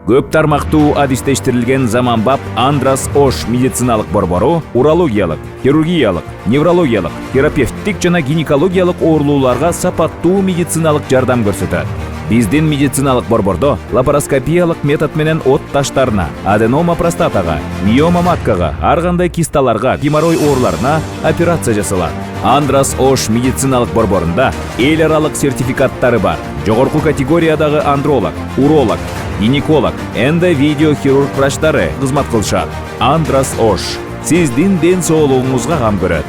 Көп тармактуу адистештирилген заманбап Андрас Ош медициналык борбору урологиялык, хирургиялык, неврологиялык, терапевттик жана гинекологиялык оорулууларга сапаттуу медициналык жардам көрсөтөт. Биздин медициналык борбордо лапароскопиялык метод менен от таштарына, аденома простатага, миома маткага, ар кандай кисталарга, геморрой ооруларына операция жасалат. Андрас Ош медициналык борборунда эл аралык сертификаттары бар. Жогорку категориядагы андролог, уролог, гинеколог, эндовидеохирург врачтары кызмат кылышат. Андрас Ош сиздин ден соолугуңузга кам көрөт.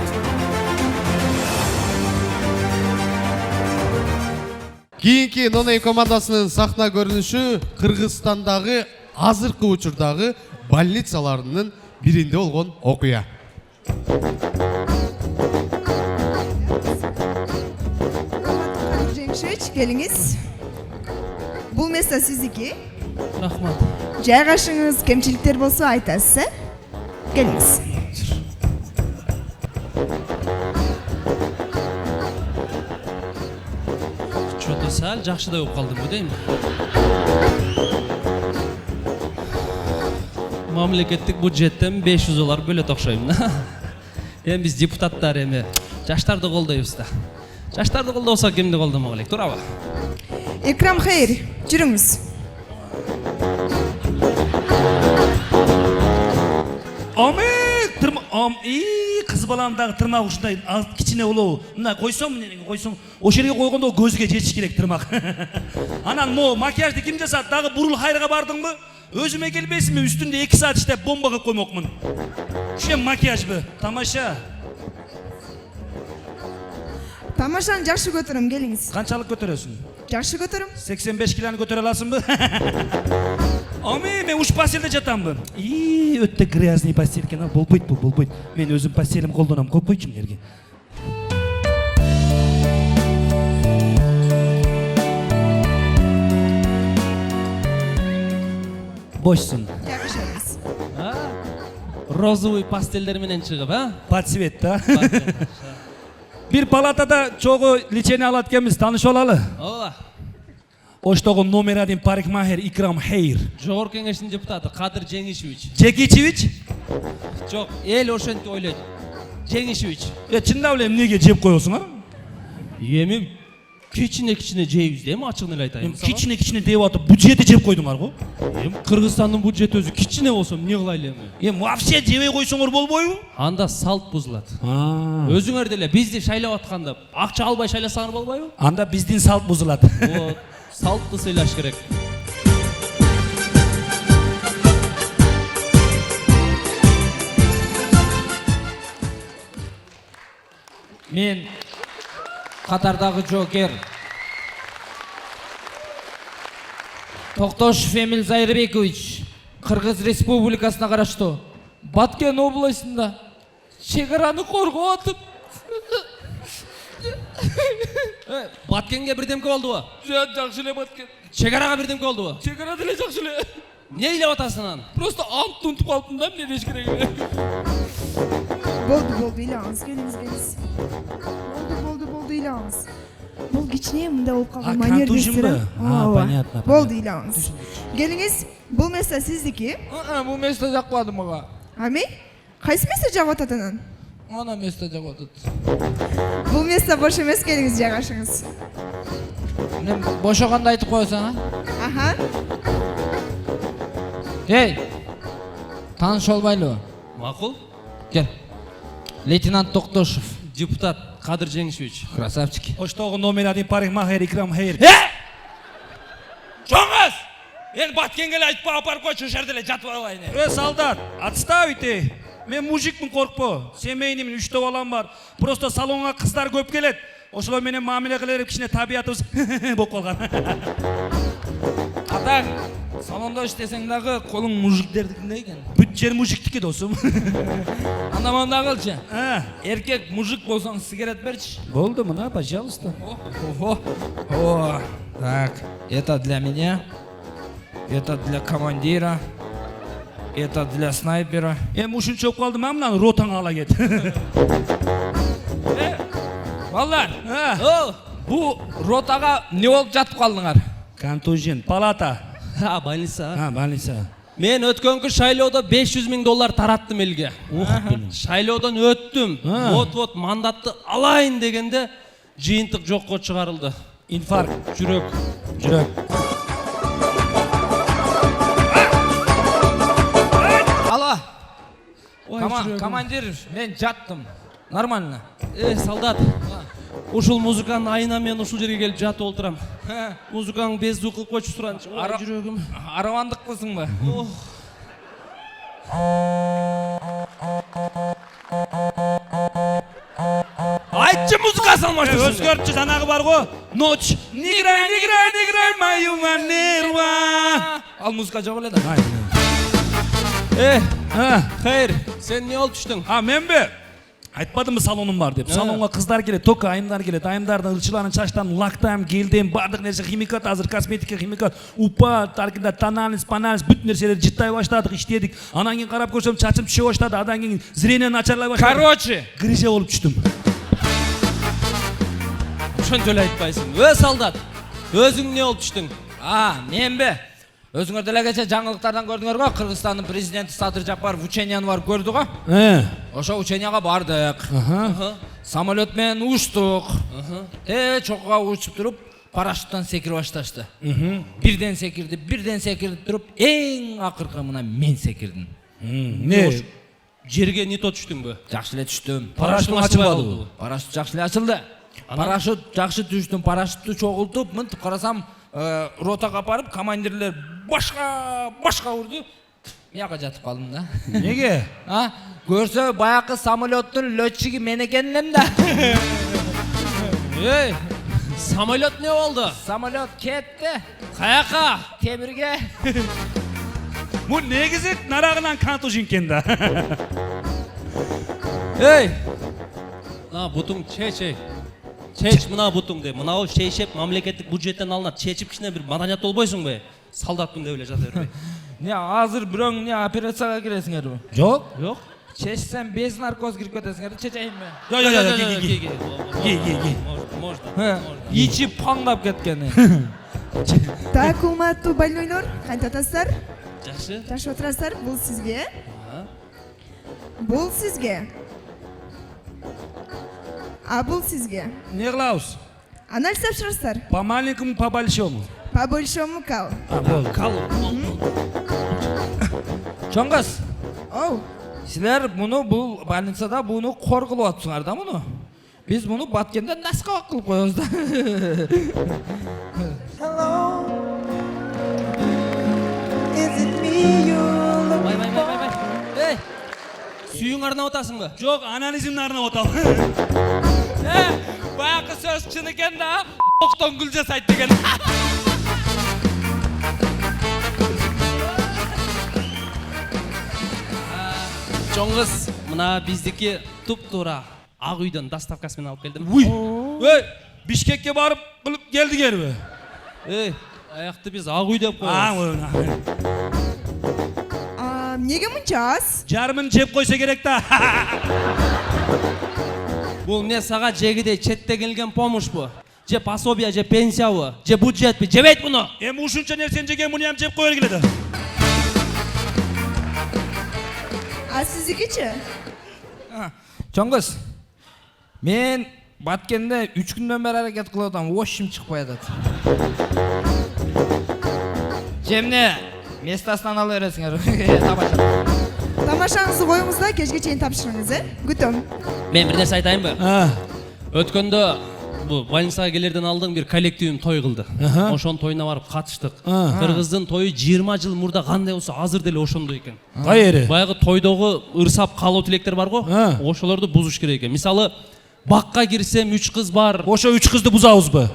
Кийинки Ноней командасынын сахна көрүнүшү Кыргызстандагы азыркы учурдагы больницаларынын биринде болгон окуя. Келиңиz. Бул место сиздики. Рахмат. Жайгашыңыз, кемчиликтер болсо айтасыз, келиңиз. Чото сал жакшыдай болуп калдым дейм. Мамлекеттик бюджеттен 500 доллар бөлөт окшойм. Эми биз депутаттар эми жаштарды колдойбуз да. Жаштарды колдосо кимди колдомок элек, туурабы? Экрам Хайр, жүрүңүз. Кыз баламдагы тырмак ушундай кичине болобу? Мына койсоң, койсоң, ошол жерге койгондо көзгө жетиш керек тырмак. Анан мо макияжды ким жасат? Дагы бурул хайрга бардыңбы? Өзүмө келбейсизби? Үстүндө 2 саат иштеп бомба кылып коймокмун. Ушем макияжбы? Тамаша. Тамашаны жакшы көтөрөм, келиңиз. Канчалык көтөрөсүң? Жакшы көтөрөм. 85 килоны көтөрө аласыңбы? Мен уш постелде жатамбы. Өтө грязный постель экен, болбойт бул, болбойт. Мен өзүм постелим колдонам, коюп койчу мынерге. Бошсун. Жакшырыңыз. Розовый пастелдер менен чыгып, Под цвет, да? Бир палатада чогуу лечение алат экенбиз, таанышып алалы. Ооба. Оштогу номер 1 парикмахер Икрам Хайр. Жогорку кеңештин депутаты Кадыр Жеңишевич. Жекичевич? Жок, эл ошентип ойлойт. Жеңишевич. Чындап эле эмнеге жеп коесуң, Эми кичине жейбиз дейм, ачыгын эле айтайын. Кичине деп атып, бюджетти жеп койдуңар го? Эми Кыргызстандын бюджети өзү кичине болсо эмне кылайлы эми? Вообще жебей койсоңор болбойбу? Анда салт бузулат. Өзүңөр деле бизди шайлап атканда акча албай шайласаңар болбойбу? Анда биздин салт бузулат. Вот, салтты сыйлаш керек. Мен Катардагы жокер Токтошев Эмил Зайырбекович, Кыргыз Республикасына караштуу Баткен областында чегараны коргоп атып. Баткенге бирдемке болдубу? Жакшы эле Баткен. Чегарага бирдемке болдубу? Чегара деле жакшы эле. Эмне ыйлап атасың анан? Просто ант унутуп калдым да, эмне деш керек эле. Болду, ыйлаңыз, келиңиз. Болду, ыйлаңыз. Бул кичине мында болуп калган манер десиңер. Понятно. Болду, ыйлаңыз. Келиңиз, бул место сиздики? Бул место жакпады мага. Ами? Кайсы место жагып атат анан? Ана место жагып атат. Бул место бош эмес, келиңиз жайгашыңыз. Мен бошогондо айтып коесуң, Аха. Эй! Тааныш болбойлубу? Макул. Кел. Лейтенант Токтошев. Депутат Кадыр Жеңишевич. Красавчики. Оштогу номер 1 парикмахер Икрам Хайр. Чоңыз! Мен Баткенге эле айтпай апарып койчу, ошол жерде эле жатып алайын. Солдат, отставите. Мен мужикмин, коркпо. Семейныймин, 3 балам бар. Просто салонга кыздар көп келет. Ошолор менен мамиле кылып кичине табиятыбыз болуп калган. Атаң, салонда иштесең дагы колуң мужиктердикиндей экен. Бүт жер мужиктики досум. Анда мында кылчы. Эркек мужик болсоң сигарет берчи. Болду, мына, пожалуйста. О, так, это для меня, это для командира, это для снайпера. Ушунча болуп калдым, мынаны ротаңа ала кет. Балдар, бу ротага не болуп жатып калдыңар? Контужен, палата. Ha, больница. Ha, больница. Мен өткөнкү шайлоодо 500 000 доллар тараттым элге. Шайлоодон өттүм. Вот мандатты алайын дегенде жыйынтык жокко чыгарылды. Инфаркт. Жүрөк. Алло. Жүрөгүм. Командир, мен жаттым. Нормально. Солдат. Ушул музыканын айына мен ушул жерге келип жатып олтурам. Музыкаң безду кылып койчу суранчы. Жүрөгүм. Аравандыкпысыңбы? Айтчы музыка салмашы. Өзгөртчү жанагы бар го. Ночь. Ниграй мою манерва. Ал музыка жок эле да. Хайр, сен не болуп түштүң? Менби? Айтпадымбы салонум бар деп. Салонга кыздар келет, тока айымдар келет. Айымдардын ылчыларын чачтан лактам, гелден, бардык нерсе химикат, азыр косметика химикат, упа, таркинда тональность, бүт нерселерди жыттай баштадык, иштедик. Анан кийин карап көрсөм чачым түшө баштады, андан кийин зрение начарлай баштады. Короче, Грыжа болуп түштүм. Ошончо эле айтпайсың. Солдат, өзүң не болуп түштүң? менби? Өзүңөр деле кече жаңылыктардан көрдүңөр го, Кыргызстандын президенти Садыр Жапаров ученияны барып көрдү го. Ошо ученияга бардык. Самолет менен учтук. Чокуга учуп туруп, парашюттан секирип башташты. Бирден секирди туруп, эң акыркы мына мен секирдим. Жерге не то түштүңбү? Жакшы эле түштүм. Парашют ачылбадыбы? Парашют жакшы эле ачылды. Парашют жакшы түштүм, парашютту чогултуп, мынтип карасам, ротага апарып, командирлер башка урду. Мияка жатып калдым да. Неге? Көрсө баякы самолеттун летчиги мен экенмин элем да. Самолет не болду? Самолет кетти. Каяка? Темирге. Бу негизи нарагынан контужен экен да. Бутуң чеч мына бутуң де. Мынау шейшеп мамлекеттик бюджеттен алынат. Чечип кичине бир маданият болбойсуңбу? Солдатмын деп эле жата бербей. Азыр бирөөң операцияга киресиңерби? Жок. Чечсем без наркоз кирип кетесиңерби? Чечейинби? Ги. Можно. Ичи паңдап кеткени. Так, урматтуу больнойлор, кантип атасыздар? Жакшы. Жакшы отурасыздар. Бул сизге. Бул сизге. Бул сизге. Не кылабыз? Анализ тапшырасыздар. По маленькому, по большому. По большому кал. Чоң кыз, Оу. силер бул больницада буну кор кылып атсыңар да муну. Биз муну Баткенде наска кылып коебуз да. Сүйүң арнап атасыңбы? Жок, анализимди арнап атам. Баякы сөз чын экен да. Боктон гүл жасайт деген. Чоң кыз, мына биздики туп-туура Ак үйдөн доставкасымен алып келдим. Бишкекке барып кылып келдиңерби? Аякты биз Ак үй деп коебуз. Неге мынча аз? Жарымын жеп койсо керек да. Бул эмне сага жегидей четтен келген помощбу? Же пособие, же пенсиябы, же бюджетпи? Жебейт муну. Эми ушунча нерсени жеген муну ham жеп коер келе да. Сиздикичи? Чоң кыз, мен Баткенде 3 күндөн бери аракет кылып атам, ошим чыкпай атат. Жемне местасынан ала бересиңер. Тамашаңызды коюңуз да, кечке чейин тапшырыңыз, Күтөм. Мен бир нерсе айтайынбы? Өткөндө бу больницага келерден алдын бир коллективим той кылды. Ошонун тоюна барып катыштык. Кыргыздын тою 20 жыл мурда кандай болсо азыр деле ошондой экен. Кайери? Баягы тойдогу ырсап калуу тилектер бар го, ошолорду бузуш керек экен. Мисалы, бакка кирсем 3 кыз бар. Ошо 3 кызды бузабызбы?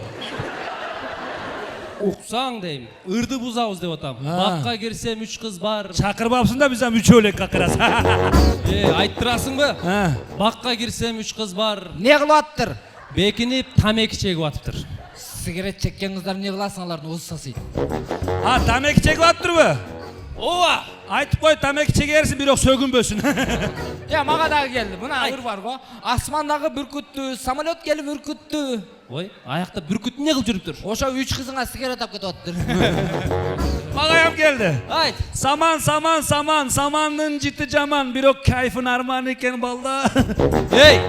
Уксаң дейм, ырды бузабыз деп атам. Бакка кирсем 3 кыз бар. Чакырбапсың да биз ham 3 элек какырас. Айттырасыңбы? Бакка кирсем 3 кыз бар. Не кылып аттыр? Бекинип тамеки чегип атыптыр. Сигарет чеккен кыздар не кыласың, алардын оозу сасыйт. Тамеки чегип аттырбы? Ооба. Айтып кой, тамеки чегерсин, бирок сөгүнбөсүн. Мага дагы келди. Мына ыр бар го. Асмандагы бүркүттү, самолет келип үркүттү. Ой, аякта бүркүт эмне кылып жүрүптүр? Ошо 3 кызыңа сигарет алып кетип атыптыр. Мага ham келdi. Айт. Самандын жити жаман, бирок кайфын арман экен балда. Эй,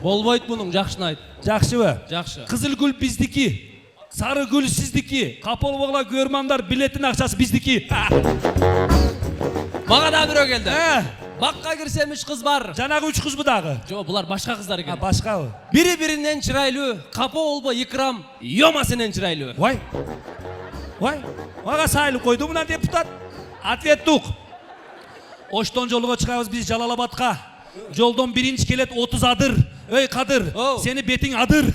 болбойт мунуң, жакшыны айт. Жакшыбы? Жакшы. Кызыл гүл биздики. Сары гүл сиздики. Капыл болгула көрмандар, билеттин акчасы биздики. Мага да бирөө келди. Бакка кирсем 3 кыз бар. Жанагы 3 кызбы дагы? Жо, булар башка кыздар экен. Башкабы? Бири-биринен чырайлуу, Капо болбо Икрам, Йома сенен чырайлуу. Вай. Мага сайлып койду мына депутат. Ответ тук. Оштон жолуга чыгабыз биз Жалалабадка. Жолдон биринчи келет 30 адыр. Эй Кадыр, сени бетиң адыр.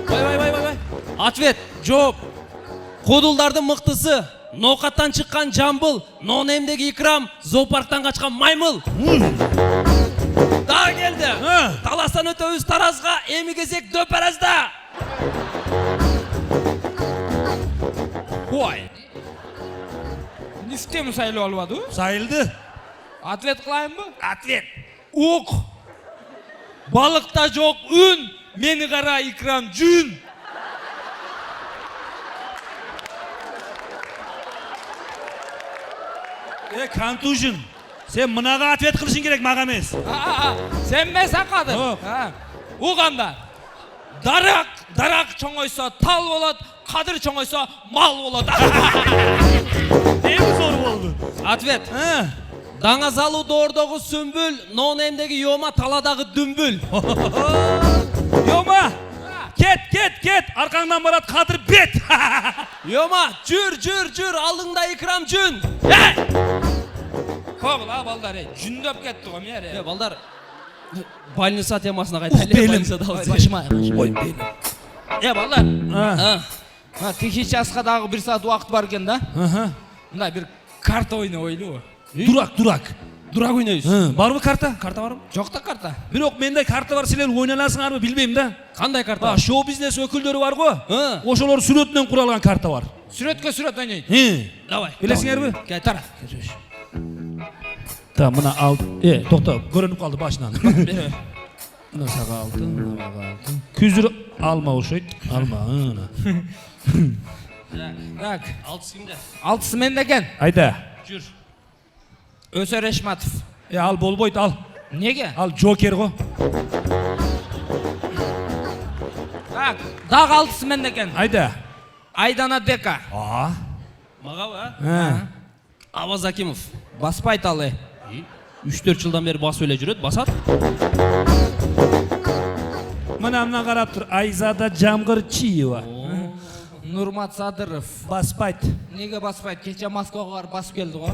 Вай. Ответ, жооп. Кудулдардын мыктысы, ноокаттан чыккан Жамбыл, Нонемдеги Икрам, зоопарктан качкан маймыл. Дагы келди. Таластан өтөбүз Таразга, эми кезек Дөпаразда. Ой. Нистеми сайлап албады? Сайылды. Ответ кылайынбы? Ответ. Ук. Балыкта жок үн, мени кара Икрам жүн. Контужин. Сен мынага ответ кылышың керек, мага эмес. Сен эмес Кадыр. Уганда. Дарак чоңойсо тал болот, Кадыр чоңойсо мал болот. Эми зор болду. Ответ. Даңазалуу доордогу сүмбүл, Нонемдеги Йома, таладагы дүмбүл. Йома. Кет. Аркаңдан барат Кадыр бет. Йома, жүр, алдыңда Икрам жүн. Когула балдар, жүндөп кетти го мен. Балдар, больница темасына кайтайлы. Башыма. Ой, белим. Балдар. Сейчас дагы 1 саат убакыт бар экен да. Мындай бир карта ойнойлубу? Дурак ойнойбуз. Барбы карта? Карта барбы? Жок да карта. Бирок менде карта бар, силер ойноласыңарбы билбейм да. Кандай карта? Шоу бизнес өкүлдөрү бар го. Ошолор сүрөтүнөн куралган карта бар. Сүрөткө сүрөт ойнойт. Давай. Билесиңерби? Тара. Та мына ал. Токто, көрүнүп калды башынан. Мына сага алды, мага алды. Күзүр алма окшойт. Алма. Так, Алтысы кимде? алтысы менде экен. Айда. Жүр. Өсөр Эшматов. Ал болбойт, ал. Неге? Ал Джокер го. Так, дагы алтысы менде экен. Айда. Айдана Дека. Магабы? Аваз Акимов. Баспайт алы. 3-4 жылдан бери басып эле жүрөт, басат. Мына карап тур, Айзада Жамгырчиева. Нурмат Садыров. Баспайт. Неге баспайт? Кече Москвага барып басып келди го.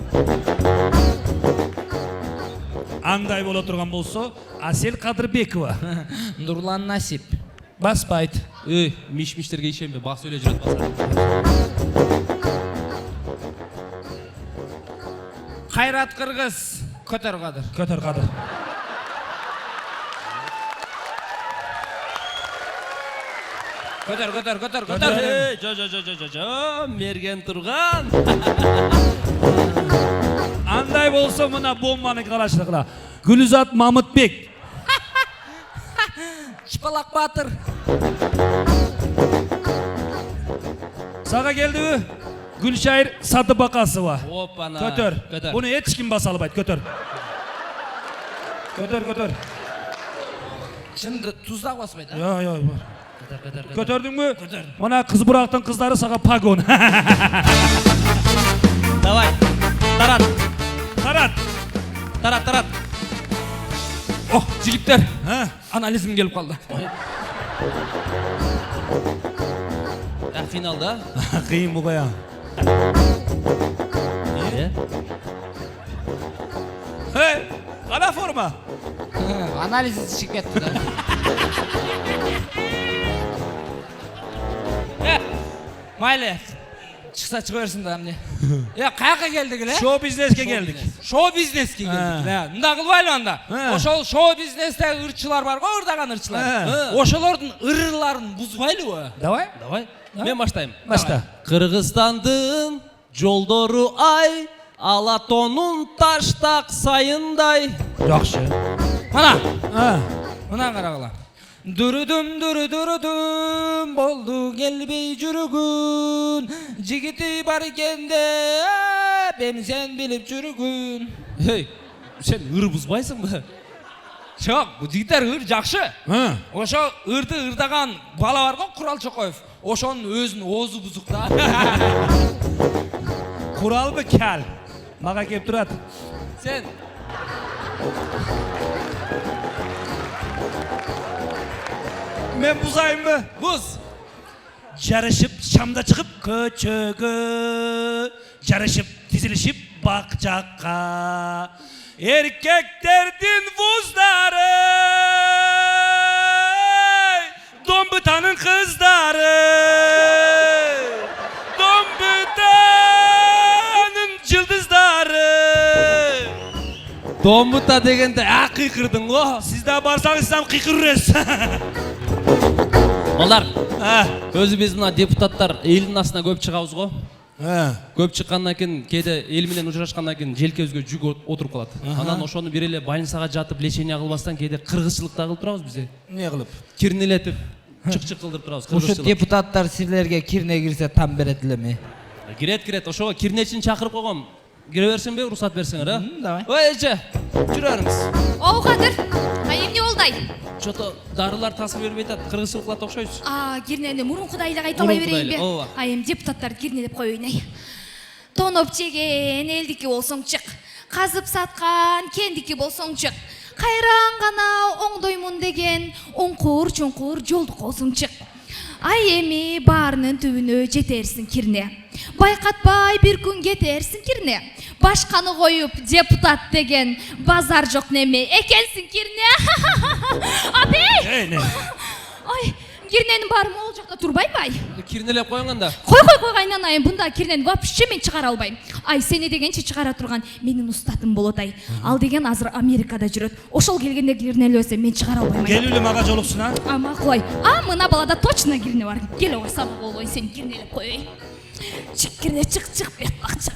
Андай боло турган болсо, Асел Кадырбекова. Нурлан Насип. Баспайт. Миш-миштерге ишенбе, басып эле жүрөт, басат. Кайрат Кыргыз. Көтөр Кадыр. Көтөр Кадыр. Көтөр. Жо, мерген турган. Андай болсо мына бомбаны караштыкла. Гүлзат Мамытбек. Чыпалак Батыр. Сага келдиби? Гүлшайыр Садыбакасова. Опана. Көтөр. Буну эч ким баса албайт, көтөр. Көтөр. Чынды тузда баспайт, а? Йо. Көтөрдүңбү? Мына кыз бурактын кыздары сага погон. Давай. Тарат. Жигиттер. Анализим келип калды. Финалда. Кыйын бу кая. Кана форма? Анализ чыгып кетти да. Майле. Чыкса чыга берсин да эмне. Каяка келдик эле? Шоу бизнеске келдик. Шоу бизнеске келдик. Мындай кылбайлы анда. Ошол шоу бизнестеги ырчылар бар го, ырдаган ырчылар. Ошолордун ырыларын бузбайлыбы? Давай. Мен баштайм. Башта. Кыргызстандын жолдору ай, Алатонун таштак сайындай. Жакшы. Мына. Мына карагыла. Durudum boldu gelbey жүрүгүн. Жигити бар экенде бем сен билип жүрүгүн. Ей, сен ыр бузбайсыңбы? Жоқ, бұл жігіттер ыр жақшы. Ошо ырды ырдаган бала бар ғой, Курал Чокоев. Ошонун өзүнүн оозу бузук да. Kuralбы кәл. Мага кеп турат. Сен Мен бузайымбы? буз. Жарышып, шамда чыгып көчөгө. Жарышып, тизилишип бак жакка. Erkeklerдің vuzdары, Домбытанын кыздары, Домбытанын жылдыздары. Домбыта дегенде кыйкырдың го. Сіз да барсаңызсам кыйкырырсыз. Балдар, өзүбүз мына депутаттар элдин астына көп чыгабыз го. Көп чыккандан кийин кээде эл менен учурашкандан кийин желкебизге жүк отуруп калат. Анан ошону бир эле больницага жатып лечение кылбастан кээде кыргызчылык да кылып турабыз биз. Не кылып? Кирнелетип, чык-чык кылдырып турабыз. Ушу депутаттар силерге кирне кирсе там берет элеми? Кирет, ошого кирнечин чакырып койгом. Кире берсиңби, уруксат берсиңер, Давай. Ой, эже, жүрөрүңүз. О, Кадыр, эмне болдай? Чото дарылар тасып бербей атат, кыргызчылыкка окшойсуз. Кирнени мурункудайлык айта берейинби? Ооба. Эми депутаттар кирнелеп коеюн ай. Тоноп жеген элдики болсоң чык. Казып саткан кендики болсоң чык. Кайран гана оңдоймун деген оңкур-чоңкур жолду косуң чык. Эми баарынын түбүнө жетерсиң кирне. Байкатпай бир күн кетерсиң кирне. Башканы коюп депутат деген базар жок неме экенсиң кирне. Апей! Ой, кирненин баары могул жакта турбайбы? Кирнелеп коюңанда. Кой кайнанайым, бунда кирнени вообще мен чыгара албайм. Сени дегенче чыгара турган менин устатым болот ай. Ал деген азыр Америкада жүрөт. Ошол келгенде кирнелесе мен чыгара албайм. Кел эле мага жолуксун а? Макул ай. Мына балада точно кирне бар. Кел ого сабак болбой сен кирнелеп коеюн. Чык кирне чык бетбак чык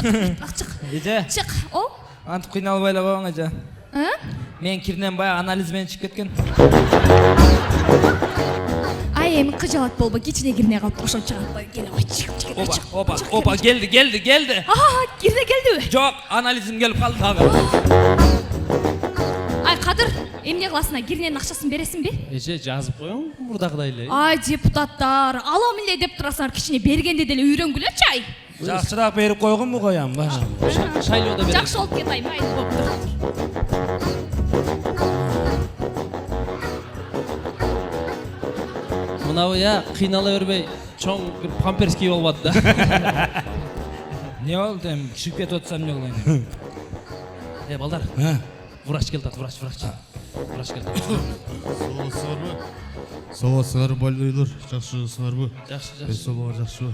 бетбак чык. Эже. Чык. О? Антип кыйналбай эле коюң эже. Мен кирнем баягы анализ менен чыгып кеткен. Эми кыжалат болбо, кичине кирне калып ошон чыгат. Кел ого чык. Опа, келди. Кирне келдиби? Жок, анализим келип калды дагы. Кадыр, эмне кыласың? Кирненин акчасын бересиңби? Эже жазып коюң мурдагыдай эле. Депутаттар, алам эле деп турасыңар, кичине бергенде деле үйрөнгүлөчү ай. Жакшыраак берип койгонбу коям? Шайлоодо берем. Жакшы болуп кет ай, майыл болуптур. Мынабы кыйнала бербей, чоң бир памперс кийип албады да. Не болду эми? Чыгып кетип атсам эмне кылайын? Балдар. Врач келди, врач. Врач келди. Саламатсыздарбы больнойлор, жакшысыңарбы? Жакшы. Солоңор жакшыбы?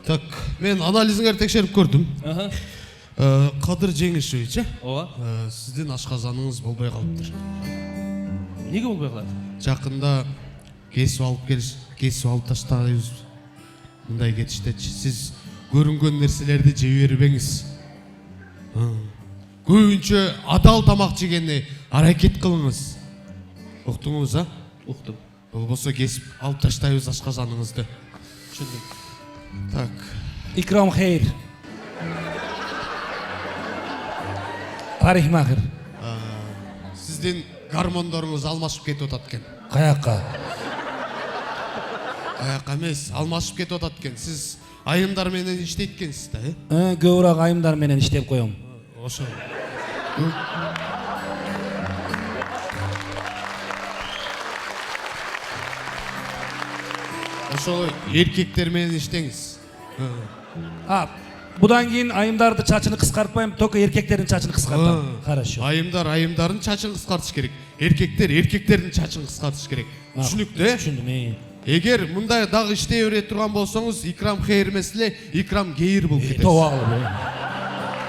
Так, мен анализиңерди текшерип көрдүм. Кадыр Жеңишевич, Ооба. сиздин ашказаныңыз болбой калыптыр. Эмнеге болбой калат? Жакында кесип алып таштайбыз. Мындай кетиштечи. Сиз көрүнгөн нерселерди жей бербеңиз. Көбүнчө адал тамак жегенди аракет кылыңыз. Уктуңуз, Уктум. Болбосо кесип алып таштайбыз ашказаныңызды. Түшүндүм. Так. Икрам Хейр. Парикмахер. Сиздин гормондоруңуз алмашып кетип атат экен. Каякка? Каякка эмес, алмашып кетип атат экен. Сиз айымдар менен иштейт экенсиз да, Көбүрөөк айымдар менен иштеп коем. Ошо. Ошо эркектер менен иштеңиз. Будан кийин айымдарды чачыны кыскартпайм, только эркектердин чачыны кыскартам. Хорошо. Айымдардын чачын кыскартыш керек. Эркектердин чачын кыскартыш керек. Түшүнүктүү? Түшүндүм. Эгер мындай дагы иштей бере турган болсоңуз, Икрам Хейр эмес эле, Икрам Гейр болуп кетесиз.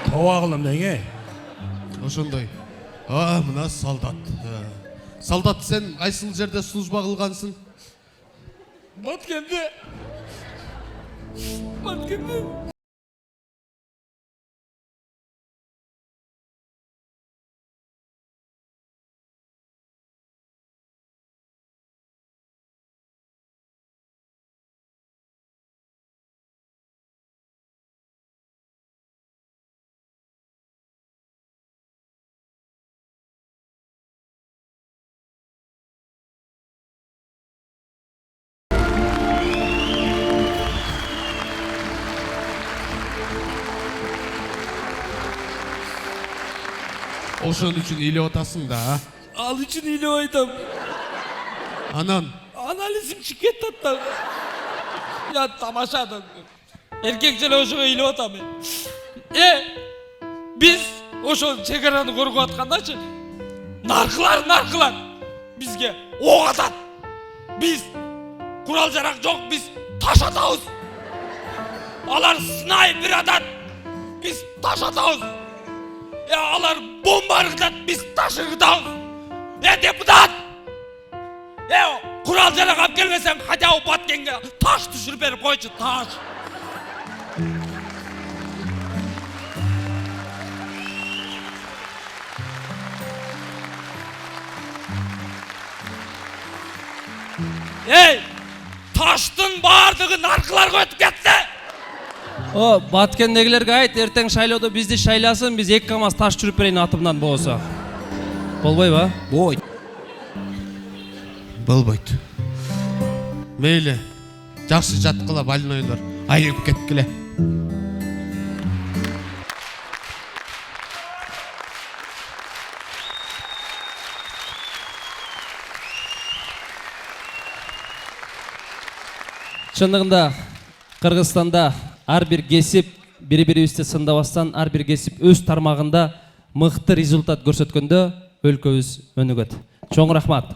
Товагылым деге. Ошондой. Мына солдат. Солдат, сен кайсыл жерде служба кылгансың? Баткенде. ошон үчүн ыйлап атасың да. Ал үчүн үйлөп айтам. Анан Анализим чыгып кетет да. Я тамаша да. Эркекче ошого үйлөп атам. Биз ошол чек араны коргоп аткандачы. Наркылар бизге ок атат. Биз курал жарак жок, биз таш атабыз. Алар снайпер атат. Биз таш атабыз. Алар бомба ыргытат, биз таш ыргытабыз. Депутат! Курал жарак алып келбесең, хотя бы Баткенге таш түшүрүп берип койчу, таш. Таштын бардыгы наркыларга өтүп кетти. Баткендегилерге айт, эртең шайлоодо бизди шайласын, биз 2 камаз таш жүрүп берейин атымдан болсо. Болбойбу? болбойт. Мейли. Жакшы жаткыла больнойлор. Айрып кеткиле. Чындыгында Кыргызстанда ар бир кесип бири-бирибизди сындабастан ар бир кесип өз тармагында мыкты результат көрсөткөндө өлкөбүз өнүгөт. Чоң рахмат.